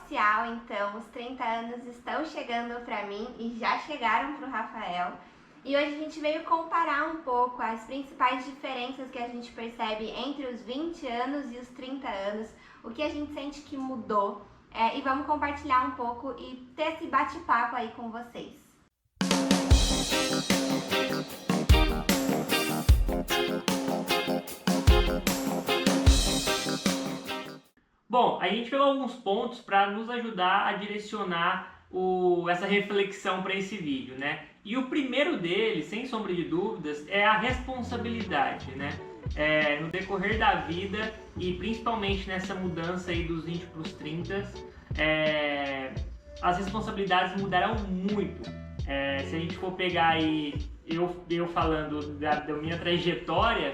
oficial, então, os 30 anos estão chegando para mim e já chegaram para o Rafael. E hoje a gente veio comparar um pouco as principais diferenças que a gente percebe entre os 20 anos e os 30 anos, o que a gente sente que mudou, e vamos compartilhar um pouco e ter esse bate-papo aí com vocês. Bom, a gente pegou alguns pontos para nos ajudar a direcionar essa reflexão para esse vídeo, né? E o primeiro deles, sem sombra de dúvidas, é a responsabilidade, né? No decorrer da vida e principalmente nessa mudança aí dos 20 para os 30, as responsabilidades mudaram muito. Se a gente for pegar aí, eu falando da minha trajetória,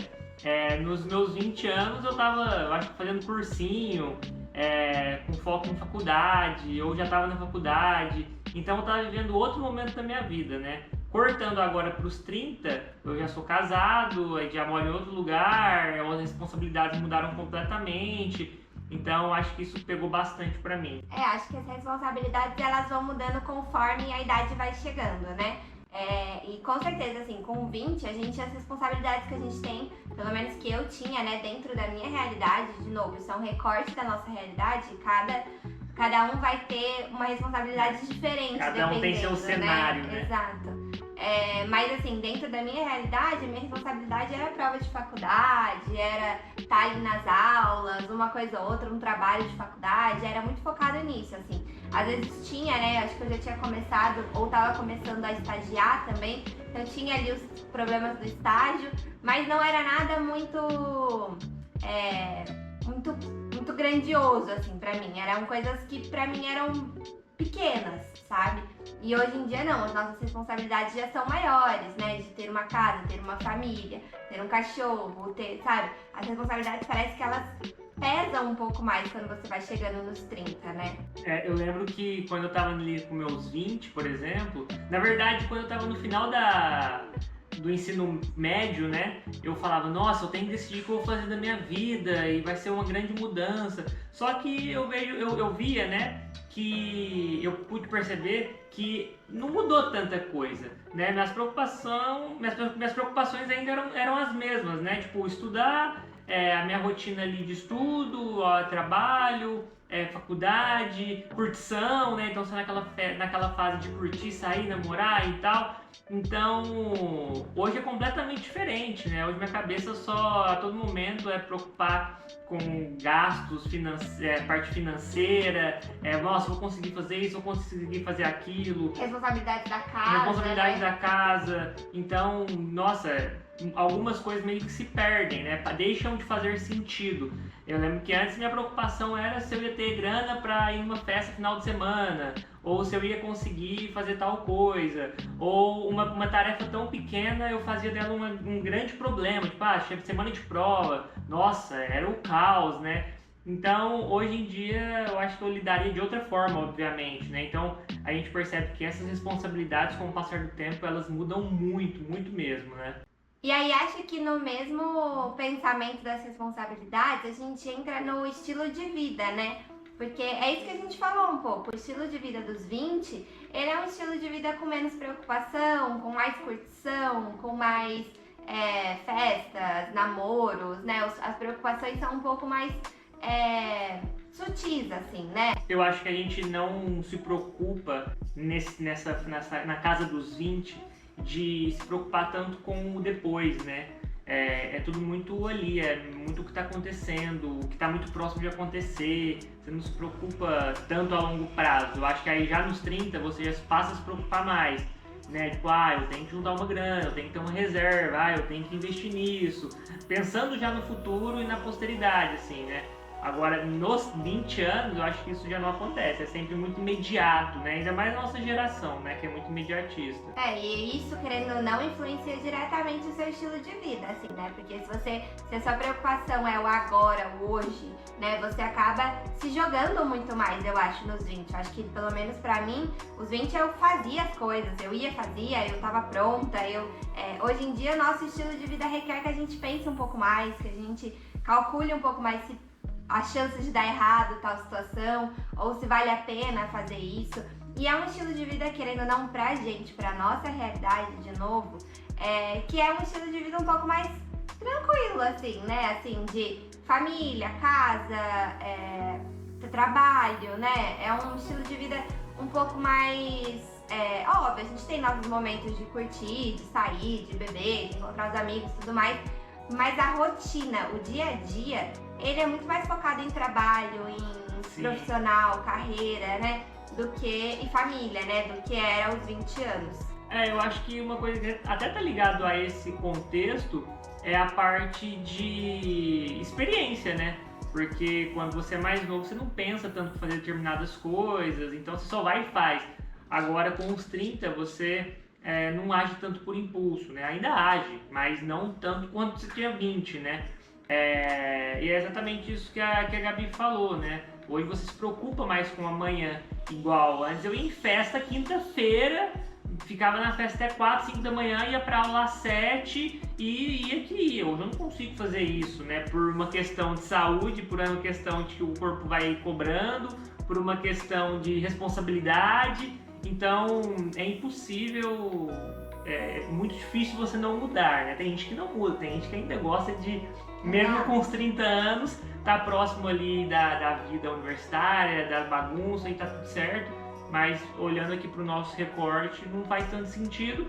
nos meus 20 anos eu acho que fazendo cursinho, com foco em faculdade, ou já estava na faculdade, então eu estava vivendo outro momento da minha vida, né? Cortando agora para os 30, eu já sou casado, já moro em outro lugar, as responsabilidades mudaram completamente, então acho que isso pegou bastante para mim. Acho que as responsabilidades elas vão mudando conforme a idade vai chegando, né? E com certeza, assim, com 20, as responsabilidades que a gente tem, pelo menos que eu tinha, né, dentro da minha realidade, de novo, isso é um recorte da nossa realidade, cada um vai ter uma responsabilidade diferente. Cada um tem seu cenário, né? Exato. Mas assim, dentro da minha realidade, a minha responsabilidade era prova de faculdade, era estar ali nas aulas, uma coisa ou outra, um trabalho de faculdade, era muito focado nisso, assim. Às vezes tinha, né, acho que eu já tinha começado ou estava começando a estagiar também, então tinha ali os problemas do estágio, mas não era nada muito grandioso, assim, pra mim. Eram coisas que pra mim eram pequenas, sabe? E hoje em dia não, as nossas responsabilidades já são maiores, né? De ter uma casa, ter uma família, ter um cachorro, sabe? As responsabilidades parece que elas pesam um pouco mais quando você vai chegando nos 30, né? Eu lembro que quando eu tava ali com meus 20, por exemplo, na verdade, quando eu tava no final do ensino médio, né, eu falava, nossa, eu tenho que decidir o que eu vou fazer da minha vida e vai ser uma grande mudança. Só que eu via, né, que eu pude perceber que não mudou tanta coisa, né? Minhas preocupações ainda eram as mesmas, né? Tipo, estudar, a minha rotina ali de estudo, trabalho, faculdade, curtição, né? Então você naquela fase de curtir, sair, namorar e tal. Então, hoje é completamente diferente, né? Hoje minha cabeça a todo momento é preocupar com gastos, parte financeira, nossa, vou conseguir fazer isso, vou conseguir fazer aquilo. Responsabilidade da casa. Então, nossa, algumas coisas meio que se perdem, né? Deixam de fazer sentido. Eu lembro que antes minha preocupação era se eu ia ter grana para ir numa festa final de semana, ou se eu ia conseguir fazer tal coisa, ou uma tarefa tão pequena eu fazia dela um grande problema, tipo, semana de prova, nossa, era o caos, né? Então, hoje em dia, eu acho que eu lidaria de outra forma, obviamente, né? Então, a gente percebe que essas responsabilidades, com o passar do tempo, elas mudam muito, muito mesmo, né? E aí, acho que no mesmo pensamento das responsabilidades, a gente entra no estilo de vida, né? Porque é isso que a gente falou um pouco. O estilo de vida dos 20, ele é um estilo de vida com menos preocupação, com mais curtição, com mais festas, namoros, né? As preocupações são um pouco mais sutis, assim, né? Eu acho que a gente não se preocupa na casa dos 20 de se preocupar tanto com o depois, né? É tudo muito ali, é muito o que está acontecendo, o que está muito próximo de acontecer. Você não se preocupa tanto a longo prazo. Eu acho que aí já nos 30 você já passa a se preocupar mais, né? Tipo, eu tenho que juntar uma grana, eu tenho que ter uma reserva, eu tenho que investir nisso. Pensando já no futuro e na posteridade, assim, né? Agora, nos 20 anos, eu acho que isso já não acontece, é sempre muito imediato, né? Ainda mais a nossa geração, né? Que é muito imediatista. E isso, querendo ou não, influencia diretamente o seu estilo de vida, assim, né? Porque se a sua preocupação é o agora, o hoje, né? Você acaba se jogando muito mais, eu acho, nos 20. Eu acho que, pelo menos pra mim, os 20 eu fazia as coisas, eu tava pronta, hoje em dia, nosso estilo de vida requer que a gente pense um pouco mais, que a gente calcule um pouco mais se as chances de dar errado tal situação, ou se vale a pena fazer isso. E é um estilo de vida, querendo ou não, pra gente, pra nossa realidade, de novo, que é um estilo de vida um pouco mais tranquilo, assim, né? Assim, de família, casa, trabalho, né? É um estilo de vida um pouco mais... óbvio, a gente tem nossos momentos de curtir, de sair, de beber, de encontrar os amigos e tudo mais, mas a rotina, o dia a dia, ele é muito mais focado em trabalho, em profissional, carreira, né? E família, né? Do que era aos 20 anos. Eu acho que uma coisa que até tá ligado a esse contexto é a parte de experiência, né? Porque quando você é mais novo, você não pensa tanto em fazer determinadas coisas, então você só vai e faz. Agora, com os 30, você não age tanto por impulso, né? Ainda age, mas não tanto quanto você tinha 20, né? E é exatamente isso que a Gabi falou, né? Hoje você se preocupa mais com amanhã. Igual, antes eu ia em festa quinta-feira, ficava na festa até 4, 5 da manhã, ia pra aula às 7 e ia que ia. Hoje eu não consigo fazer isso, né? Por uma questão de saúde, por uma questão de que o corpo vai cobrando, por uma questão de responsabilidade. Então é impossível, é muito difícil você não mudar, né? Tem gente que não muda, tem gente que ainda gosta de, mesmo com os 30 anos, tá próximo ali da vida universitária, da bagunça e tá tudo certo, mas olhando aqui pro nosso recorte não faz tanto sentido,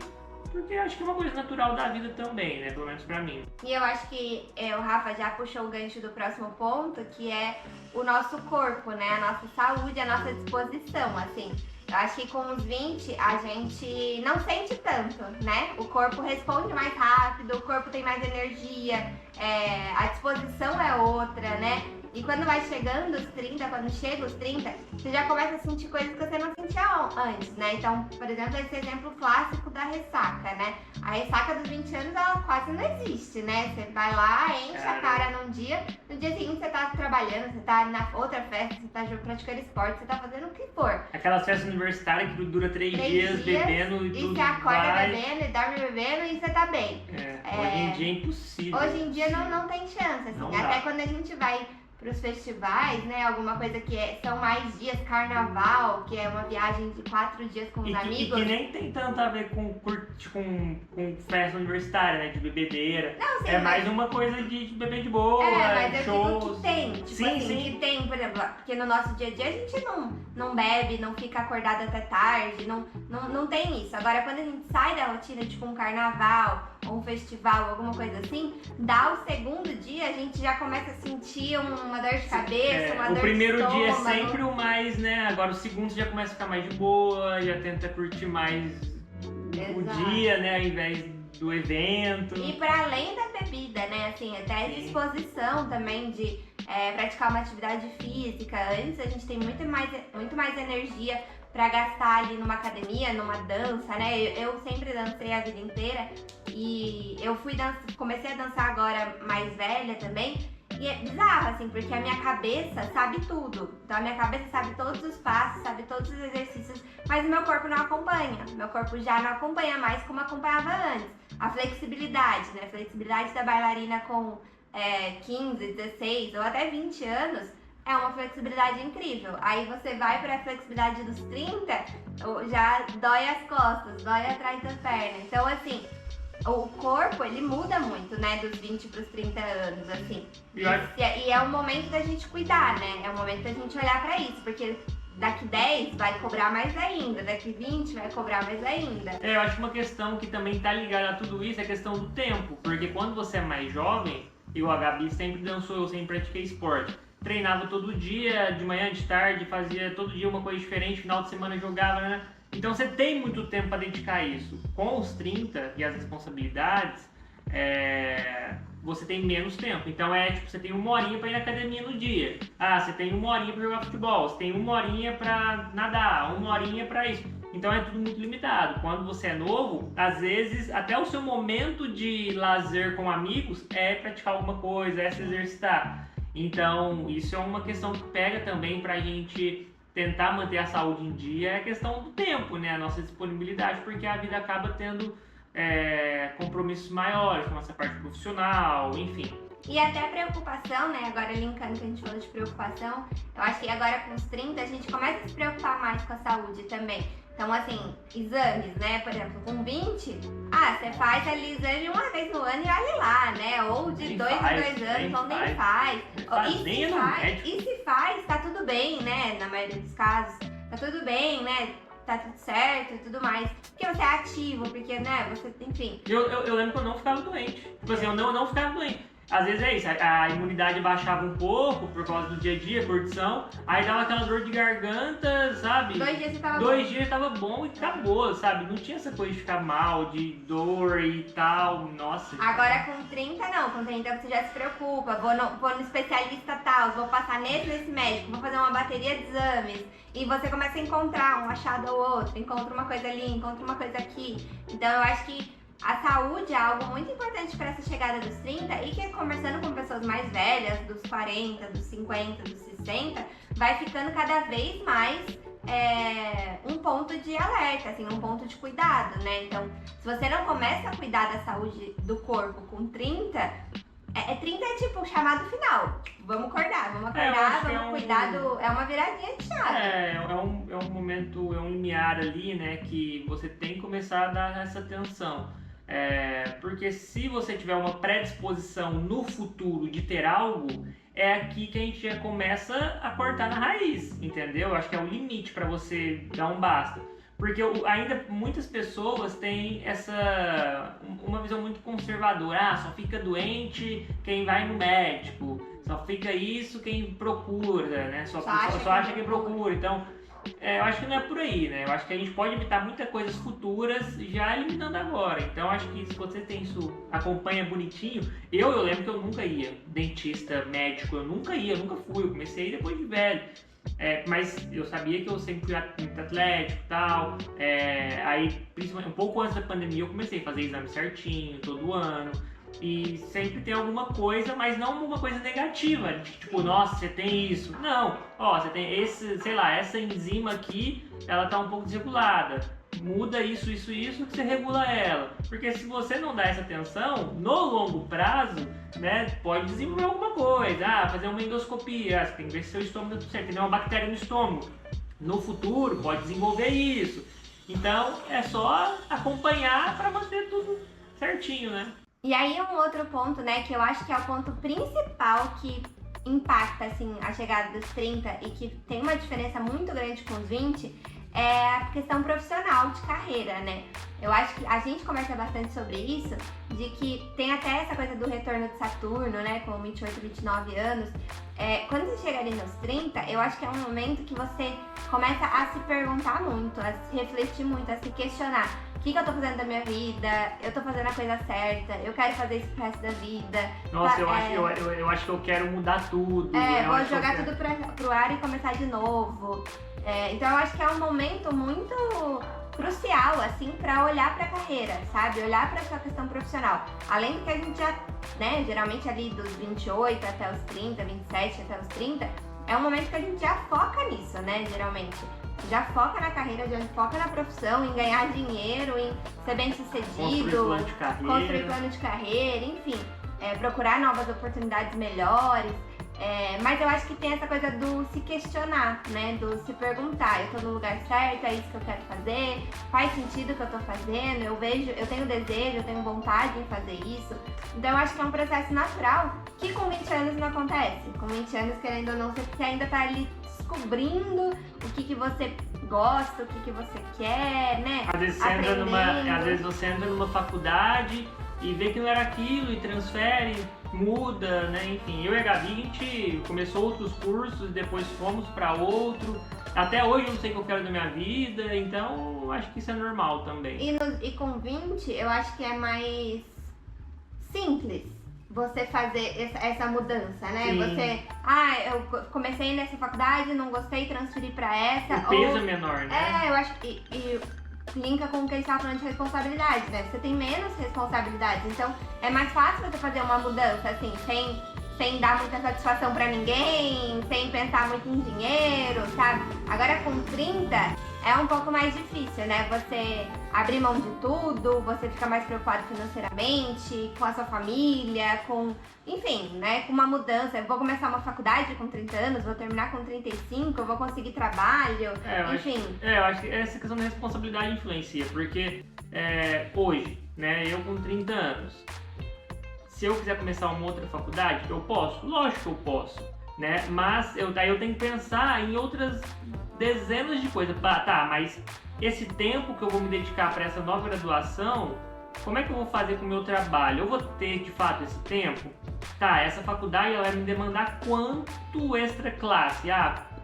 porque acho que é uma coisa natural da vida também, né? Pelo menos pra mim. E eu acho que o Rafa já puxou o gancho do próximo ponto, que é o nosso corpo, né? A nossa saúde, a nossa disposição, assim. Eu acho que com os 20 a gente não sente tanto, né? O corpo responde mais rápido, o corpo tem mais energia, a disposição é outra, né? E quando vai chegando os 30, quando chega os 30, você já começa a sentir coisas que você não sentia antes, né? Então, por exemplo, esse exemplo clássico da ressaca, né? A ressaca dos 20 anos, ela quase não existe, né? Você vai lá, enche a cara num dia, no dia seguinte você tá trabalhando, você tá na outra festa, você tá praticando esporte, você tá fazendo o que for. Aquelas festas universitárias que dura 3 dias bebendo e tudo. E você acorda bebendo e dorme bebendo e você tá bem. Hoje em dia é impossível. Hoje em dia não tem chance, assim. Não Até dá. quando a gente vai pros festivais, né? Alguma coisa que são mais dias, carnaval, que é uma viagem de 4 dias com os amigos. E que nem tem tanto a ver com festa universitária, né? De bebedeira. Não, sim, é mais uma coisa de beber de boa, mas shows. eu digo que tem. Tipo sim, assim, sim. que tem, por exemplo, porque no nosso dia a dia a gente não bebe, não fica acordado até tarde, não tem isso. Agora, quando a gente sai da rotina, tipo um carnaval, ou um festival, alguma coisa assim, dá o segundo dia, a gente já começa a sentir uma dor de cabeça, uma dor de O primeiro estômago. dia é sempre o mais, né? Agora o segundo você já começa a ficar mais de boa, já tenta curtir mais o dia, né? Ao invés do evento. E para além da bebida, né? Assim, até a disposição também de praticar uma atividade física. Antes a gente tem muito mais energia para gastar ali numa academia, numa dança, né? Eu sempre dancei a vida inteira e eu comecei a dançar agora mais velha também. E é bizarro, assim, porque a minha cabeça sabe tudo. Então a minha cabeça sabe todos os passos, sabe todos os exercícios, mas o meu corpo não acompanha. Meu corpo já não acompanha mais como acompanhava antes. A flexibilidade, né? A flexibilidade da bailarina com 15, 16 ou até 20 anos é uma flexibilidade incrível. Aí você vai para a flexibilidade dos 30, já dói as costas, dói atrás da perna. Então, assim, o corpo, ele muda muito, né, dos 20 para os 30 anos, assim. E é o momento da gente cuidar, né? É o momento da gente olhar para isso, porque daqui 10 vai cobrar mais ainda, daqui 20 vai cobrar mais ainda. Eu acho que uma questão que também tá ligada a tudo isso é a questão do tempo, porque quando você é mais jovem, a Gabi sempre dançou, eu sempre pratiquei esporte. Treinava todo dia, de manhã, de tarde, fazia todo dia uma coisa diferente, final de semana jogava, né? Então você tem muito tempo para dedicar a isso. Com os 30 e as responsabilidades, você tem menos tempo. Então tipo, você tem 1 horinha para ir na academia no dia. Você tem 1 horinha para jogar futebol, você tem 1 horinha para nadar, 1 horinha para isso. Então é tudo muito limitado. Quando você é novo, às vezes até o seu momento de lazer com amigos é praticar alguma coisa, é se exercitar. Então isso é uma questão que pega também pra gente tentar manter a saúde em dia, é a questão do tempo, né? A nossa disponibilidade, porque a vida acaba tendo compromissos maiores, como essa parte profissional, enfim. E até a preocupação, né? Agora linkando que a gente falou de preocupação, eu acho que agora com os 30 a gente começa a se preocupar mais com a saúde também. Então, assim, exames, né? Por exemplo, com 20, você faz ali exame uma vez no ano e olha lá, né? Ou de Nem 2 em faz, 2 anos, nem ou nem faz. faz. Nem E se faz, tá tudo bem, né? Na maioria dos casos, tá tudo bem, né? Tá tudo certo e tudo mais. Porque você é ativo, porque, né, você, enfim. Eu lembro que eu não ficava doente. Tipo assim, eu não ficava doente. Às vezes é isso, a imunidade baixava um pouco por causa do dia a dia, curtição, aí dava aquela dor de garganta, sabe? 2 dias você tava bom. 2 dias tava bom e acabou, sabe? Não tinha essa coisa de ficar mal, de dor e tal, nossa. Agora com 30 não, com 30 você já se preocupa, vou no especialista tal, vou passar nesse médico, vou fazer uma bateria de exames. E você começa a encontrar um achado ou outro, encontra uma coisa ali, encontra uma coisa aqui. Então eu acho que a saúde é algo muito importante para essa chegada dos 30 e que conversando com pessoas mais velhas, dos 40, dos 50, dos 60, vai ficando cada vez mais um ponto de alerta, assim, um ponto de cuidado, né? Então, se você não começa a cuidar da saúde do corpo com 30, 30 é tipo o chamado final. Vamos acordar, vamos cuidar é uma viradinha de chave. É um momento, é um limiar ali, né, que você tem que começar a dar essa atenção. Porque se você tiver uma predisposição no futuro de ter algo, é aqui que a gente já começa a cortar na raiz, entendeu? Acho que é o limite para você dar um basta. Porque ainda muitas pessoas têm uma visão muito conservadora. Só fica doente quem vai no médico. Só fica isso quem procura, né? Só acha quem procura. Então, eu acho que não é por aí, né? Eu acho que a gente pode evitar muitas coisas futuras já eliminando agora. Então, acho que se você tem isso, acompanha bonitinho. Eu lembro que eu nunca ia. Dentista, médico, eu nunca fui. Eu comecei depois de velho. Mas eu sabia que eu sempre fui muito atlético e tal. Aí, principalmente um pouco antes da pandemia, eu comecei a fazer exame certinho, todo ano. E sempre tem alguma coisa, mas não uma coisa negativa. Tipo, nossa, você tem isso. Não, você tem essa enzima aqui, ela tá um pouco desregulada. Muda isso que você regula ela. Porque se você não dá essa atenção, no longo prazo, né, pode desenvolver alguma coisa. Fazer uma endoscopia, você tem que ver se seu estômago tá tudo certo. Tem uma bactéria no estômago. No futuro, pode desenvolver isso. Então, é só acompanhar para manter tudo certinho, né? E aí um outro ponto, né, que eu acho que é o ponto principal que impacta, assim, a chegada dos 30 e que tem uma diferença muito grande com os 20, é a questão profissional de carreira, né? Eu acho que a gente conversa bastante sobre isso, de que tem até essa coisa do retorno de Saturno, né, com 28, 29 anos. Quando você chega ali nos 30, eu acho que é um momento que você começa a se perguntar muito, a se refletir muito, a se questionar. O que eu tô fazendo da minha vida? Eu tô fazendo a coisa certa? Eu quero fazer isso pro resto da vida? Nossa, eu acho que eu quero mudar tudo. Vou jogar tudo pro ar e começar de novo. Então eu acho que é um momento muito crucial, assim, pra olhar pra carreira, sabe? Olhar pra sua questão profissional. Além do que a gente já, né, geralmente ali dos 28 até os 30, 27 até os 30, é um momento que a gente já foca nisso, né, geralmente. Já foca na carreira, já foca na profissão, em ganhar dinheiro, em ser bem sucedido, construir plano de carreira, enfim, procurar novas oportunidades melhores. Mas eu acho que tem essa coisa do se questionar, né? Do se perguntar, eu tô no lugar certo, é isso que eu quero fazer, faz sentido o que eu tô fazendo, eu tenho desejo, eu tenho vontade em fazer isso. Então eu acho que é um processo natural que com 20 anos não acontece. Com 20 anos, querendo ou não, você ainda tá ali descobrindo o que você gosta, o que você quer, né? Às vezes você entra numa faculdade e vê que não era aquilo e transfere, muda, né? Enfim, eu e a Gabi, a gente começou outros cursos, depois fomos para outro. Até hoje eu não sei o que eu quero da minha vida, então eu acho que isso é normal também. E com 20, eu acho que é mais simples você fazer essa mudança, né? Sim. Você, eu comecei nessa faculdade, não gostei, transferi pra essa. O peso é menor, né? Eu acho que linka com o que a gente tava falando de responsabilidade, né? Você tem menos responsabilidade, então é mais fácil você fazer uma mudança, assim, sem dar muita satisfação pra ninguém, sem pensar muito em dinheiro, sabe? Agora com 30, é um pouco mais difícil, né? Você abrir mão de tudo, você fica mais preocupado financeiramente, com a sua família, enfim, né? Com uma mudança. Eu vou começar uma faculdade com 30 anos, vou terminar com 35, eu vou conseguir trabalho, enfim. Eu acho que essa questão da responsabilidade influencia, porque hoje, né, eu com 30 anos, se eu quiser começar uma outra faculdade, eu posso? Lógico que eu posso, né? Mas daí eu tenho que pensar em outras dezenas de coisas. Tá, mas esse tempo que eu vou me dedicar para essa nova graduação, como é que eu vou fazer com o meu trabalho? Eu vou ter, de fato, esse tempo? Tá, essa faculdade ela vai me demandar quanto extra classe?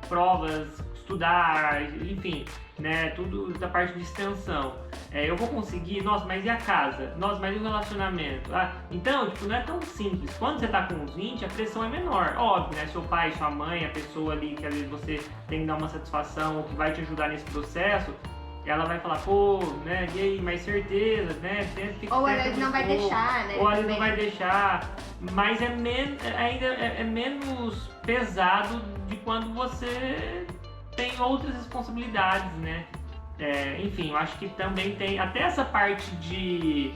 Provas, estudar, enfim, né? Tudo da parte de extensão. Eu vou conseguir? Nossa, mas e a casa? Nossa, mas e o relacionamento? Então, tipo, não é tão simples. Quando você tá com uns 20, a pressão é menor. Óbvio, né? Seu pai, sua mãe, a pessoa ali que às vezes você tem que dar uma satisfação ou que vai te ajudar nesse processo, ela vai falar, pô, né, e aí, mais certeza, né? Ou ela não vai deixar, né? Ou ela não vai deixar. Mas ainda é menos pesado de quando você tem outras responsabilidades, né? Enfim, eu acho que também tem até essa parte de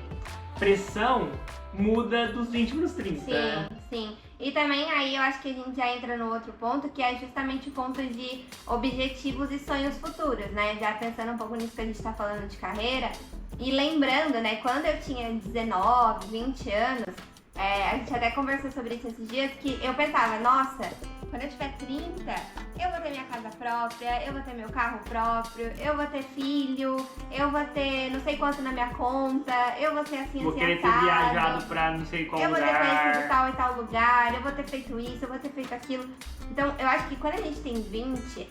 pressão muda dos 20 para os 30. Sim, sim. E também aí eu acho que a gente já entra no outro ponto, que é justamente o ponto de objetivos e sonhos futuros, né? Já pensando um pouco nisso que a gente tá falando de carreira. E lembrando, né, quando eu tinha 19, 20 anos, a gente até conversou sobre isso esses dias, que eu pensava, nossa, quando eu tiver 30, eu vou ter minha casa própria, eu vou ter meu carro próprio, eu vou ter filho, eu vou ter não sei quanto na minha conta, eu vou ser assim, vou assim, querer ter viajado pra não sei qual lugar. Eu vou ter conhecido tal e tal lugar, eu vou ter feito isso, eu vou ter feito aquilo. Então, eu acho que quando a gente tem 20,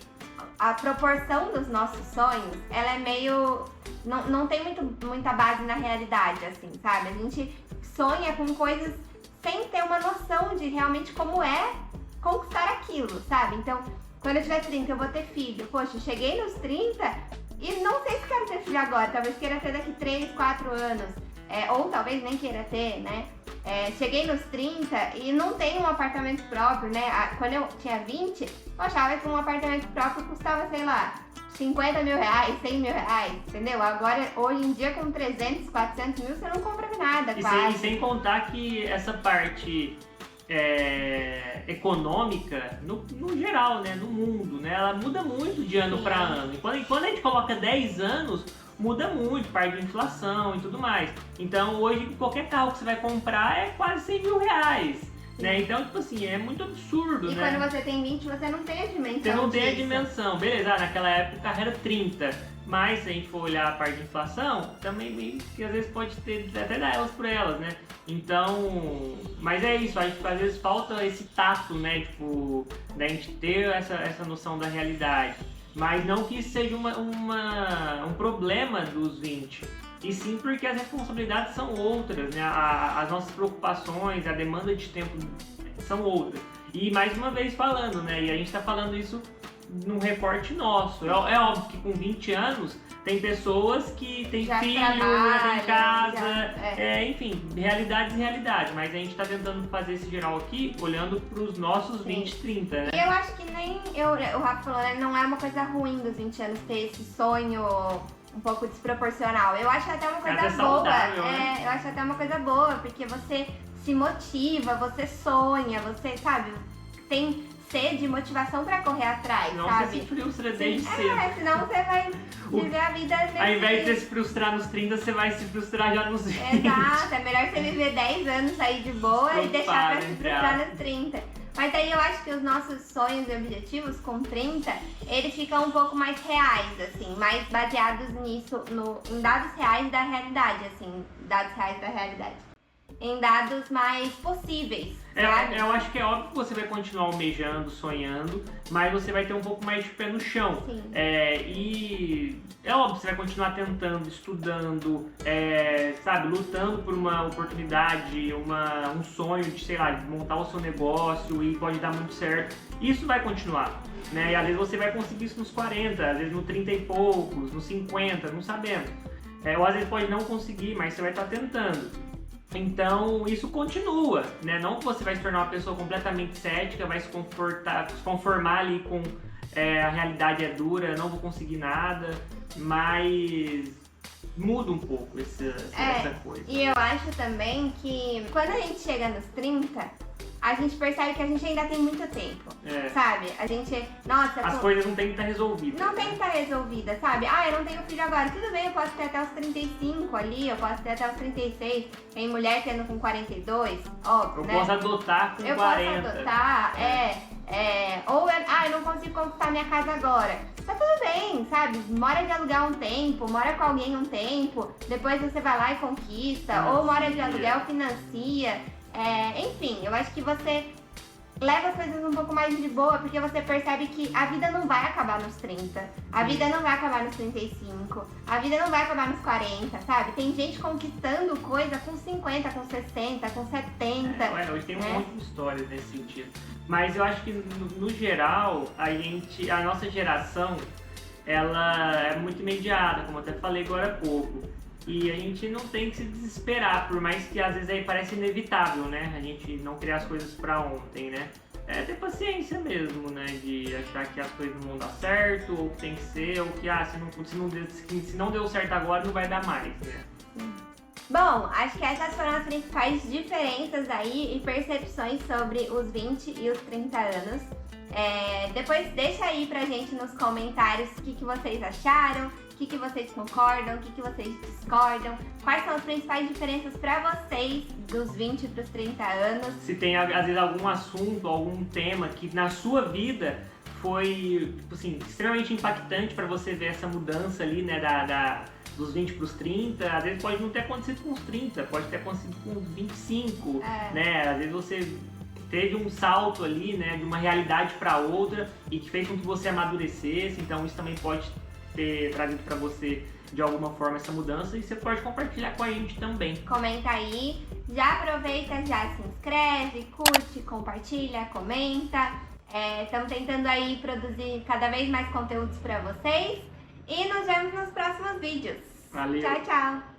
a proporção dos nossos sonhos, ela é meio... Não tem muita base na realidade, assim, sabe? A gente sonha com coisas sem ter uma noção de realmente como é conquistar aquilo, sabe? Então, quando eu tiver 30, eu vou ter filho. Poxa, cheguei nos 30 e não sei se quero ter filho agora. Talvez queira ter daqui 3, 4 anos. Ou talvez nem queira ter, né? Cheguei nos 30 e não tenho um apartamento próprio, né? Quando eu tinha 20, eu achava que um apartamento próprio custava, sei lá, 50 mil reais, 100 mil reais, entendeu? Agora, hoje em dia, com 300, 400 mil, você não compra nada, quase. E sem contar que essa parte econômica, no geral, né, no mundo, né, ela muda muito de ano para ano. E quando a gente coloca 10 anos, muda muito, parte de inflação e tudo mais. Então, hoje, qualquer carro que você vai comprar é quase 100 mil reais. Né? Então, tipo assim, é muito absurdo, e né? E quando você tem 20, você não tem a dimensão Você não tem a disso. dimensão. Beleza, naquela época o carro era 30. Mas se a gente for olhar a parte de inflação, também meio que às vezes pode ter até dar elas por elas, né? Então, mas é isso, acho que às vezes falta esse tato, né? Tipo, da gente ter essa noção da realidade. Mas não que isso seja um problema dos 20. E sim porque as responsabilidades são outras, né? As nossas preocupações, a demanda de tempo são outras. E mais uma vez falando, né? E a gente tá falando isso num recorte nosso. É óbvio que com 20 anos tem pessoas que têm filho, já tem casa, enfim, realidades e realidades. Mas a gente tá tentando fazer esse geral aqui olhando pros nossos 20, 30, né? E eu acho que nem o Rafa falou, né? Não é uma coisa ruim dos 20 anos ter esse sonho um pouco desproporcional. Eu acho até uma coisa boa. Saudável, né? Eu acho até uma coisa boa, porque você se motiva, você sonha, você, sabe, tem sede e motivação pra correr atrás, não, sabe? Você se frustra desde cedo. Senão você vai viver a vida desse... Ao invés de se frustrar nos 30, você vai se frustrar já nos 20. Exato, é melhor você viver 10 anos aí de boa e deixar pra se frustrar nos 30. Mas aí eu acho que os nossos sonhos e objetivos com 30, eles ficam um pouco mais reais, assim, mais baseados nisso, em dados reais da realidade, assim, dados reais da realidade. Em dados mais possíveis, sabe? Eu acho que é óbvio que você vai continuar almejando, sonhando, mas você vai ter um pouco mais de pé no chão. Sim. E é óbvio que você vai continuar tentando, estudando, sabe, lutando por uma oportunidade, um sonho de, sei lá, de montar o seu negócio e pode dar muito certo. Isso vai continuar, né? E às vezes você vai conseguir isso nos 40, às vezes no 30 e poucos, nos 50, não sabemos. Ou às vezes pode não conseguir, mas você vai estar tentando. Então, isso continua, né? Não que você vai se tornar uma pessoa completamente cética, vai se conformar ali com a realidade é dura, eu não vou conseguir nada, mas muda um pouco essa coisa. E eu acho também que quando a gente chega nos 30, a gente percebe que a gente ainda tem muito tempo, sabe? A gente, nossa... As coisas não tem que estar resolvidas. Não tem que estar resolvida, sabe? Ah, eu não tenho filho agora. Tudo bem, eu posso ter até os 35 ali, eu posso ter até os 36. Tem mulher tendo com 42, óbvio, eu né? posso adotar com 40. Eu posso adotar, ou eu não consigo conquistar minha casa agora. Tá tudo bem, sabe? Mora de aluguel um tempo, mora com alguém um tempo, depois você vai lá e conquista, ou mora de aluguel, financia. Enfim, eu acho que você leva as coisas um pouco mais de boa, porque você percebe que a vida não vai acabar nos 30, a vida não vai acabar nos 35, a vida não vai acabar nos 40, sabe? Tem gente conquistando coisa com 50, com 60, com 70. Hoje tem um monte de histórias nesse sentido. Mas eu acho que, no geral, a nossa geração, ela é muito imediata, como eu até falei agora há pouco. E a gente não tem que se desesperar, por mais que às vezes aí parece inevitável, né? A gente não criar as coisas pra ontem, né? É ter paciência mesmo, né? De achar que as coisas não vão dar certo, ou que tem que ser, ou que se não deu certo agora, não vai dar mais, né? Bom, acho que essas foram as principais diferenças aí e percepções sobre os 20 e os 30 anos. Depois deixa aí pra gente nos comentários o que vocês acharam, o que vocês concordam, o que vocês discordam, quais são as principais diferenças pra vocês dos 20 pros 30 anos. Se tem, às vezes, algum assunto, algum tema que na sua vida foi, tipo assim, extremamente impactante pra você ver essa mudança ali, né, dos 20 pros 30, às vezes pode não ter acontecido com os 30, pode ter acontecido com os 25, né, às vezes você teve um salto ali, né, de uma realidade para outra e que fez com que você amadurecesse, então isso também pode ter trazido para você de alguma forma essa mudança e você pode compartilhar com a gente também. Comenta aí, já aproveita, já se inscreve, curte, compartilha, comenta. Estamos tentando aí produzir cada vez mais conteúdos para vocês e nos vemos nos próximos vídeos. Valeu! Tchau, tchau!